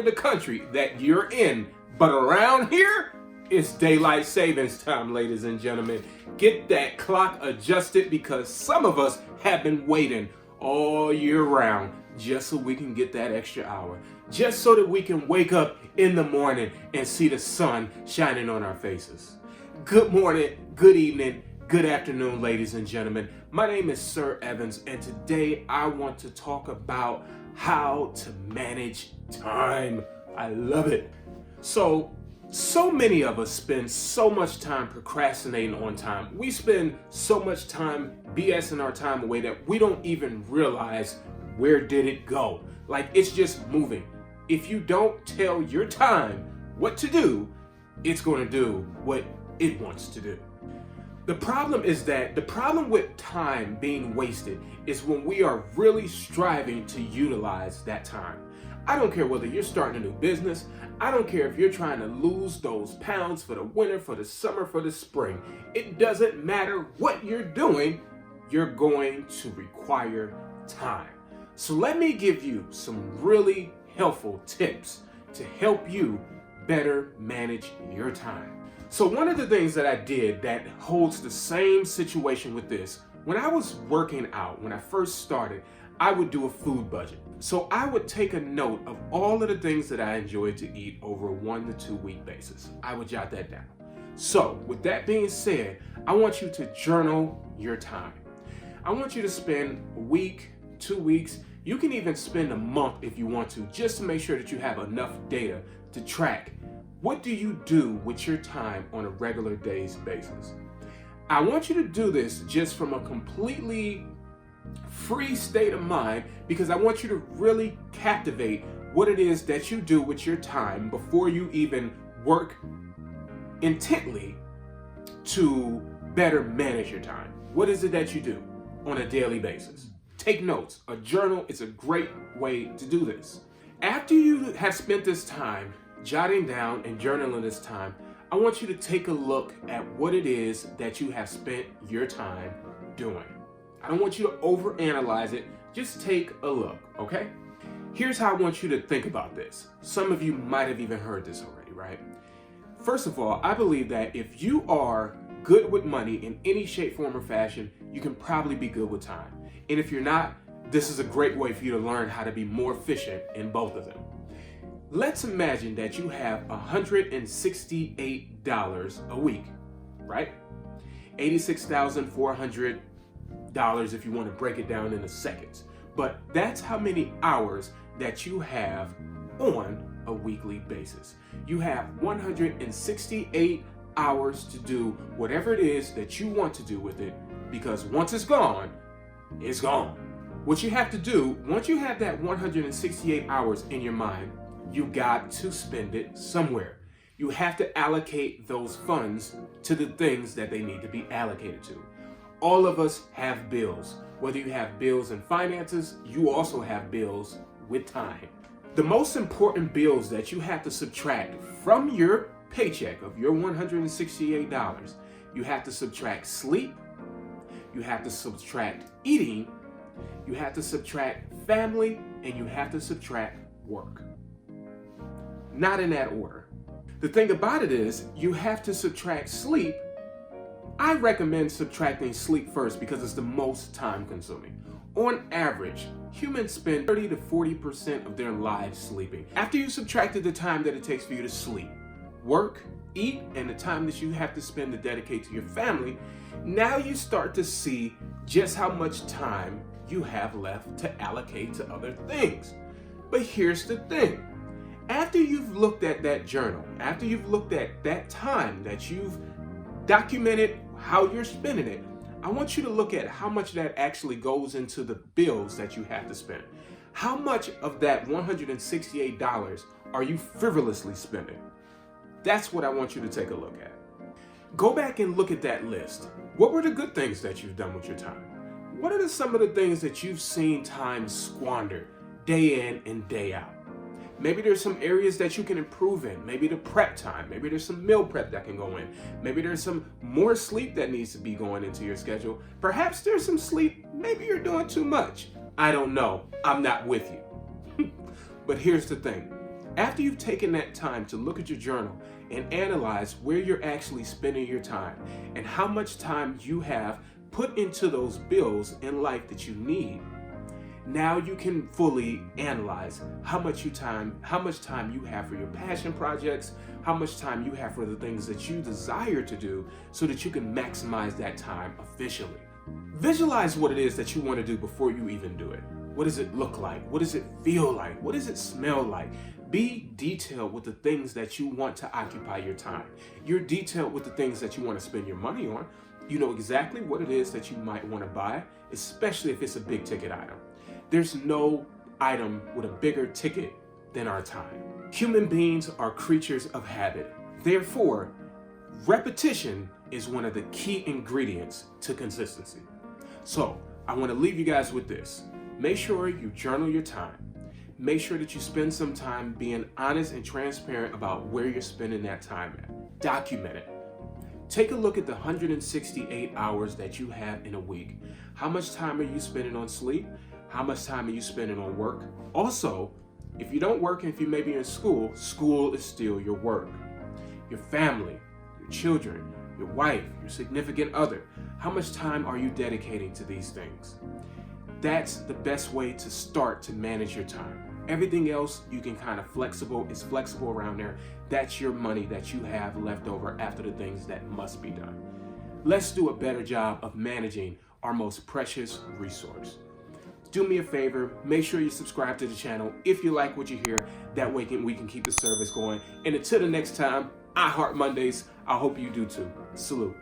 of the country that you're in. But around here, it's daylight savings time, ladies and gentlemen. Get that clock adjusted because some of us have been waiting all year round just so we can get that extra hour. Just so that we can wake up in the morning and see the sun shining on our faces. Good morning, good evening, good afternoon, ladies and gentlemen. My name is Sir Evans, and today I want to talk about how to manage time. I love it. So many of us spend so much time procrastinating on time. We spend so much time BSing our time away that we don't even realize where did it go. Like it's just moving. If you don't tell your time what to do, it's going to do what it wants to do. The problem with time being wasted is when we are really striving to utilize that time. I don't care whether you're starting a new business. I don't care if you're trying to lose those pounds for the winter, for the summer, for the spring. It doesn't matter what you're doing, you're going to require time. So let me give you some really helpful tips to help you better manage your time. So one of the things that I did that holds the same situation with this, when I was working out, when I first started, I would do a food budget. So I would take a note of all of the things that I enjoyed to eat over a 1 to 2 week basis. I would jot that down. So with that being said, I want you to journal your time. I want you to spend a week, 2 weeks, you can even spend a month if you want to, just to make sure that you have enough data to track. What do you do with your time on a regular day's basis? I want you to do this just from a completely free state of mind because I want you to really captivate what it is that you do with your time before you even work intently to better manage your time. What is it that you do on a daily basis? Take notes. A journal is a great way to do this. After you have spent this time jotting down and journaling this time, I want you to take a look at what it is that you have spent your time doing. I don't want you to overanalyze it. Just take a look, okay? Here's how I want you to think about this. Some of you might have even heard this already, right? First of all, I believe that if you are good with money in any shape, form, or fashion, you can probably be good with time. And if you're not, this is a great way for you to learn how to be more efficient in both of them. Let's imagine that you have $168 a week, right? $86,400 if you want to break it down into seconds. But that's how many hours that you have on a weekly basis. You have 168 hours to do whatever it is that you want to do with it, because once it's gone, it's gone. What you have to do, once you have that 168 hours in your mind, you got to spend it somewhere. You have to allocate those funds to the things that they need to be allocated to. All of us have bills. Whether you have bills and finances, you also have bills with time. The most important bills that you have to subtract from your paycheck of your $168, you have to subtract sleep, you have to subtract eating, you have to subtract family, and you have to subtract work. Not in that order. The thing about it is, you have to subtract sleep. I recommend subtracting sleep first because it's the most time consuming. On average, humans spend 30 to 40% of their lives sleeping. After you subtracted the time that it takes for you to sleep, work, eat, and the time that you have to spend to dedicate to your family, now you start to see just how much time you have left to allocate to other things. But here's the thing. After you've looked at that journal, after you've looked at that time that you've documented how you're spending it, I want you to look at how much that actually goes into the bills that you have to spend. How much of that $168 are you frivolously spending? That's what I want you to take a look at. Go back and look at that list. What were the good things that you've done with your time? What are some of the things that you've seen time squandered day in and day out? Maybe there's some areas that you can improve in. Maybe the prep time. Maybe there's some meal prep that can go in. Maybe there's some more sleep that needs to be going into your schedule. Perhaps there's some sleep. Maybe you're doing too much. I don't know. I'm not with you. But here's the thing. After you've taken that time to look at your journal and analyze where you're actually spending your time and how much time you have put into those bills in life that you need, now you can fully analyze how much time you have for your passion projects, how much time you have for the things that you desire to do so that you can maximize that time efficiently. Visualize what it is that you want to do before you even do it. What does it look like? What does it feel like? What does it smell like? Be detailed with the things that you want to occupy your time. You're detailed with the things that you want to spend your money on. You know exactly what it is that you might want to buy, especially if it's a big ticket item. There's no item with a bigger ticket than our time. Human beings are creatures of habit. Therefore, repetition is one of the key ingredients to consistency. So, I want to leave you guys with this. Make sure you journal your time. Make sure that you spend some time being honest and transparent about where you're spending that time at. Document it. Take a look at the 168 hours that you have in a week. How much time are you spending on sleep? How much time are you spending on work? Also, if you don't work and if you may be in school, school is still your work. Your family, your children, your wife, your significant other, how much time are you dedicating to these things? That's the best way to start to manage your time. Everything else you can kind of it's flexible around there. That's your money that you have left over after the things that must be done. Let's do a better job of managing our most precious resource. Do me a favor, make sure you subscribe to the channel if you like what you hear. That way we can keep the service going. And until the next time, I Heart Mondays. I hope you do too. Salute.